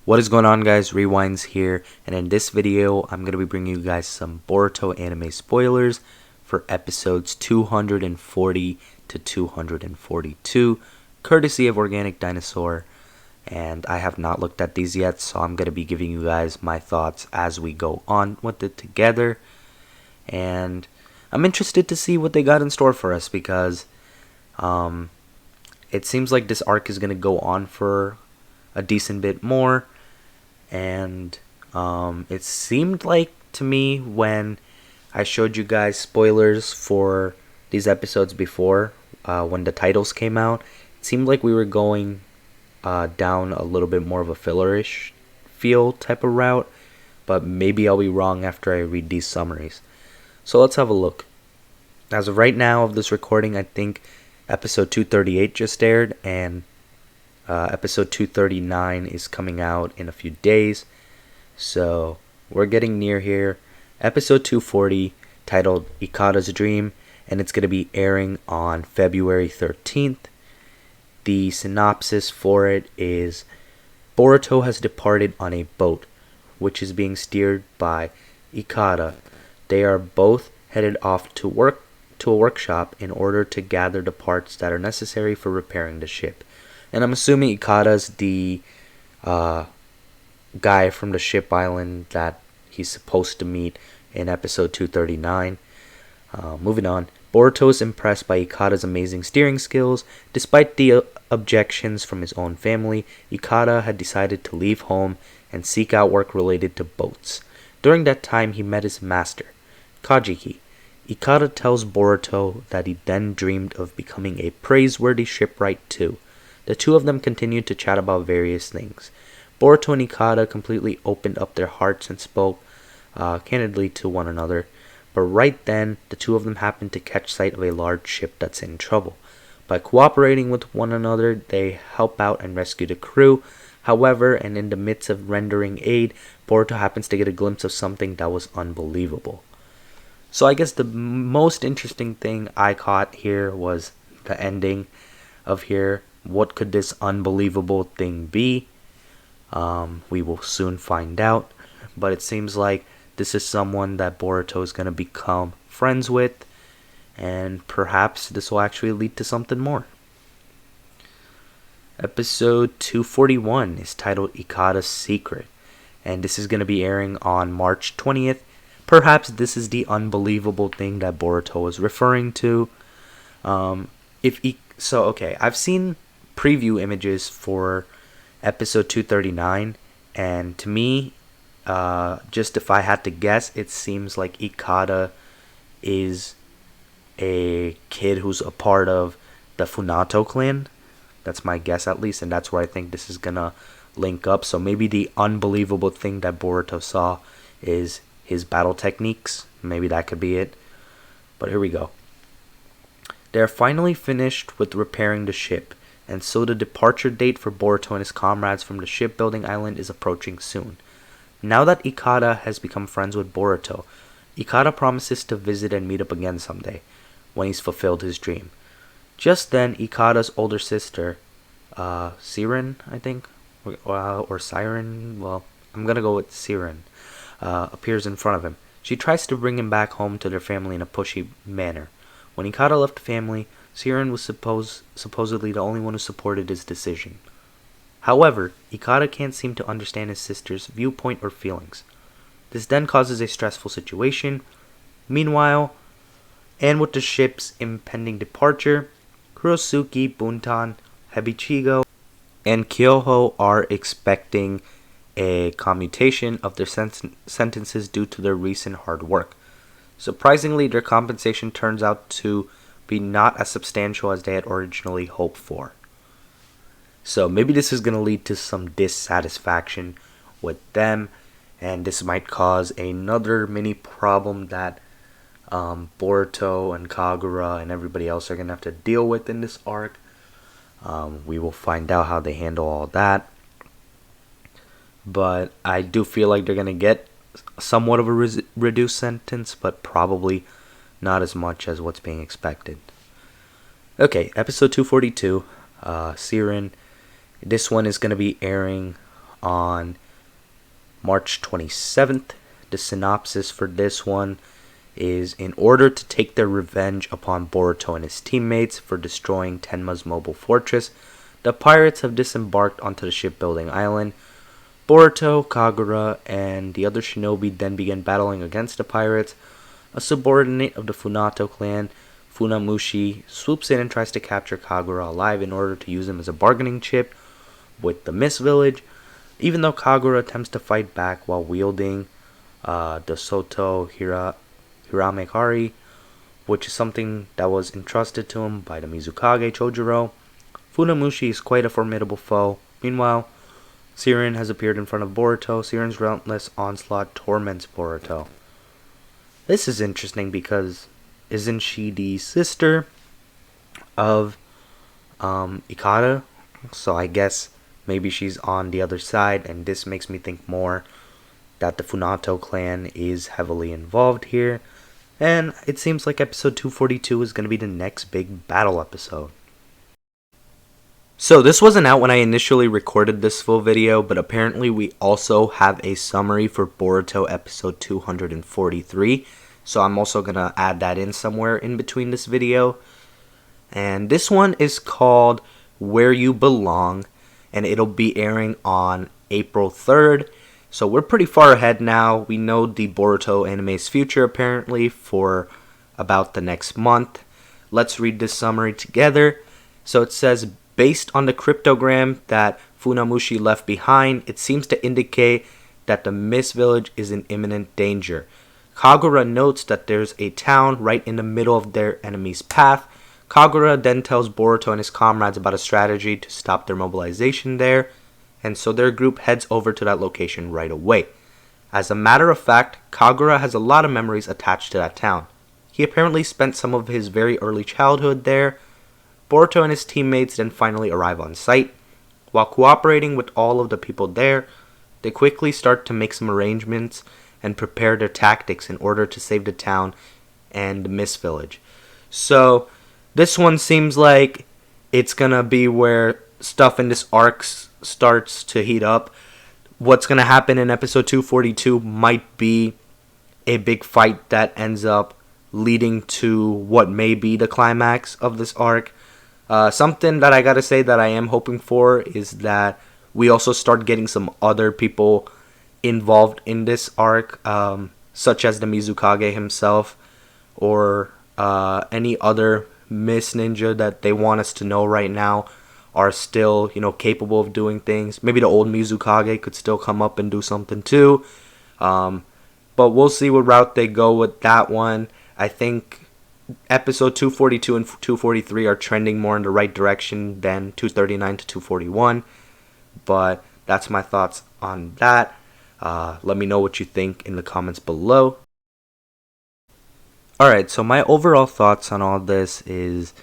What is going on, guys? Rewinds here, and in this video I'm going to be bringing you guys some Boruto anime spoilers for episodes 240 to 242, courtesy of OrganicDinosaur, and I have not looked at these yet, so I'm going to be giving you guys my thoughts as we go on with it together, and I'm interested to see what they got in store for us, because it seems like this arc is going to go on for a decent bit more. And it seemed like to me when I showed you guys spoilers for these episodes before, when the titles came out, it seemed like we were going down a little bit more of a fillerish feel type of route, but maybe I'll be wrong after I read these summaries. So let's have a look. As of right now of this recording, I think episode 238 just aired, and episode 239 is coming out in a few days, so we're getting near here. Episode 240, titled Ikada's Dream, and it's going to be airing on February 13th. The synopsis for it is: Boruto has departed on a boat, which is being steered by Ikada. They are both headed off to a workshop in order to gather the parts that are necessary for repairing the ship. And I'm assuming Ikada's the guy from the ship island that he's supposed to meet in episode 239. Moving on. Boruto is impressed by Ikada's amazing steering skills. Despite the objections from his own family, Ikada had decided to leave home and seek out work related to boats. During that time, he met his master, Kajiki. Ikada tells Boruto that he then dreamed of becoming a praiseworthy shipwright too. The two of them continued to chat about various things. Boruto and Ikada completely opened up their hearts and spoke candidly to one another, but right then, the two of them happened to catch sight of a large ship that's in trouble. By cooperating with one another, they help out and rescue the crew. However, and in the midst of rendering aid, Boruto happens to get a glimpse of something that was unbelievable. So I guess the most interesting thing I caught here was the ending of here. What could this unbelievable thing be? We will soon find out. But it seems like this is someone that Boruto is going to become friends with. And perhaps this will actually lead to something more. Episode 241 is titled Ikada's Secret. And this is going to be airing on March 20th. Perhaps this is the unbelievable thing that Boruto was referring to. I've seen preview images for episode 239, and to me, just if I had to guess, it seems like Ikada is a kid who's a part of the Funato clan. That's my guess, at least, and that's where I think this is gonna link up. So maybe the unbelievable thing that Boruto saw is his battle techniques. Maybe that could be it. But here we go. They are finally finished with repairing the ship, and so the departure date for Boruto and his comrades from the shipbuilding island is approaching soon. Now that Ikada has become friends with Boruto, Ikada promises to visit and meet up again someday, when he's fulfilled his dream. Just then, Ikada's older sister, Siren, I think, or Siren, well, I'm gonna go with Siren, appears in front of him. She tries to bring him back home to their family in a pushy manner. When Ikada left the family, Siren was supposedly the only one who supported his decision. However, Ikada can't seem to understand his sister's viewpoint or feelings. This then causes a stressful situation. Meanwhile, and with the ship's impending departure, Kurosuke, Buntan, Hebichigo, and Kyoho are expecting a commutation of their sentences due to their recent hard work. Surprisingly, their compensation turns out to be not as substantial as they had originally hoped for. So maybe this is going to lead to some dissatisfaction with them, and this might cause another mini problem that Boruto and Kagura and everybody else are going to have to deal with in this arc. We will find out how they handle all that. But I do feel like they're going to get somewhat of a reduced sentence, but probably not as much as what's being expected. Okay, episode 242, Siren. This one is going to be airing on March 27th. The synopsis for this one is: in order to take their revenge upon Boruto and his teammates for destroying Tenma's mobile fortress, the pirates have disembarked onto the shipbuilding island. Boruto, Kagura, and the other shinobi then begin battling against the pirates. A subordinate of the Funato clan, Funamushi, swoops in and tries to capture Kagura alive in order to use him as a bargaining chip with the Mist Village. Even though Kagura attempts to fight back while wielding the Soto Hiramekari, which is something that was entrusted to him by the Mizukage Chojuro, Funamushi is quite a formidable foe. Meanwhile, Siren has appeared in front of Boruto. Siren's relentless onslaught torments Boruto. This is interesting because isn't she the sister of Ikada? So I guess maybe she's on the other side, and this makes me think more that the Funato clan is heavily involved here. And it seems like episode 242 is going to be the next big battle episode. So this wasn't out when I initially recorded this full video, but apparently we also have a summary for Boruto episode 243. So I'm also going to add that in somewhere in between this video. And this one is called Where You Belong, and it'll be airing on April 3rd. So we're pretty far ahead now. We know the Boruto anime's future apparently for about the next month. Let's read this summary together. So it says, based on the cryptogram that Funamushi left behind, it seems to indicate that the Mist Village is in imminent danger. Kagura notes that there's a town right in the middle of their enemy's path. Kagura then tells Boruto and his comrades about a strategy to stop their mobilization there, and so their group heads over to that location right away. As a matter of fact, Kagura has a lot of memories attached to that town. He apparently spent some of his very early childhood there. Boruto and his teammates then finally arrive on site. While cooperating with all of the people there, they quickly start to make some arrangements and prepare their tactics in order to save the town and the Mist Village. So this one seems like it's gonna be where stuff in this arc starts to heat up. What's gonna happen in episode 242 might be a big fight that ends up leading to what may be the climax of this arc. Something that I gotta say that I am hoping for is that we also start getting some other people involved in this arc, such as the Mizukage himself, or any other Mist Ninja that they want us to know right now are still, capable of doing things. Maybe the old Mizukage could still come up and do something too. But we'll see what route they go with that one. I think episode 242 and 243 are trending more in the right direction than 239 to 241. But that's my thoughts on that. Let me know what you think in the comments below. Alright, so my overall thoughts on all this is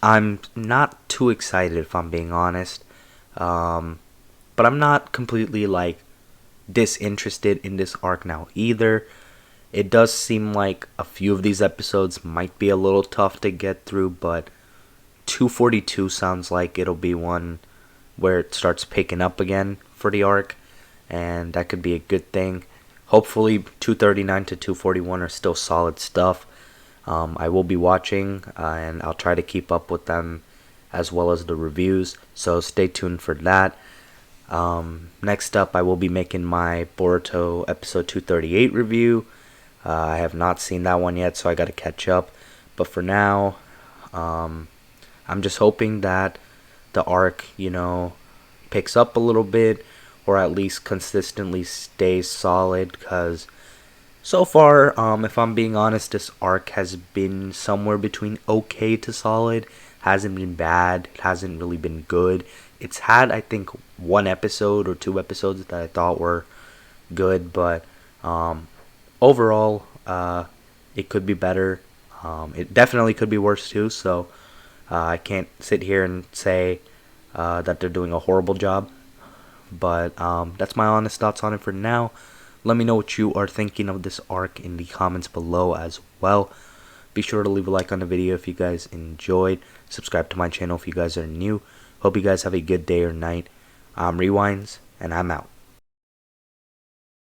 I'm not too excited, if I'm being honest. But I'm not completely disinterested in this arc now either. It does seem like a few of these episodes might be a little tough to get through, but 242 sounds like it'll be one where it starts picking up again for the arc, and that could be a good thing. Hopefully 239 to 241 are still solid stuff. I will be watching, and I'll try to keep up with them as well as the reviews, so stay tuned for that. Next up, I will be making my Boruto episode 238 review. I have not seen that one yet, so I gotta catch up. But for now, I'm just hoping that the arc, picks up a little bit, or at least consistently stays solid, because so far, if I'm being honest, this arc has been somewhere between okay to solid. Hasn't been bad, it hasn't really been good. It's had, I think, one episode or two episodes that I thought were good, but overall, it could be better. It definitely could be worse too, so I can't sit here and say that they're doing a horrible job. But that's my honest thoughts on it for now. Let me know what you are thinking of this arc in the comments below as well. Be sure to leave a like on the video if you guys enjoyed. Subscribe to my channel if you guys are new. Hope you guys have a good day or night. Rewinds, and I'm out.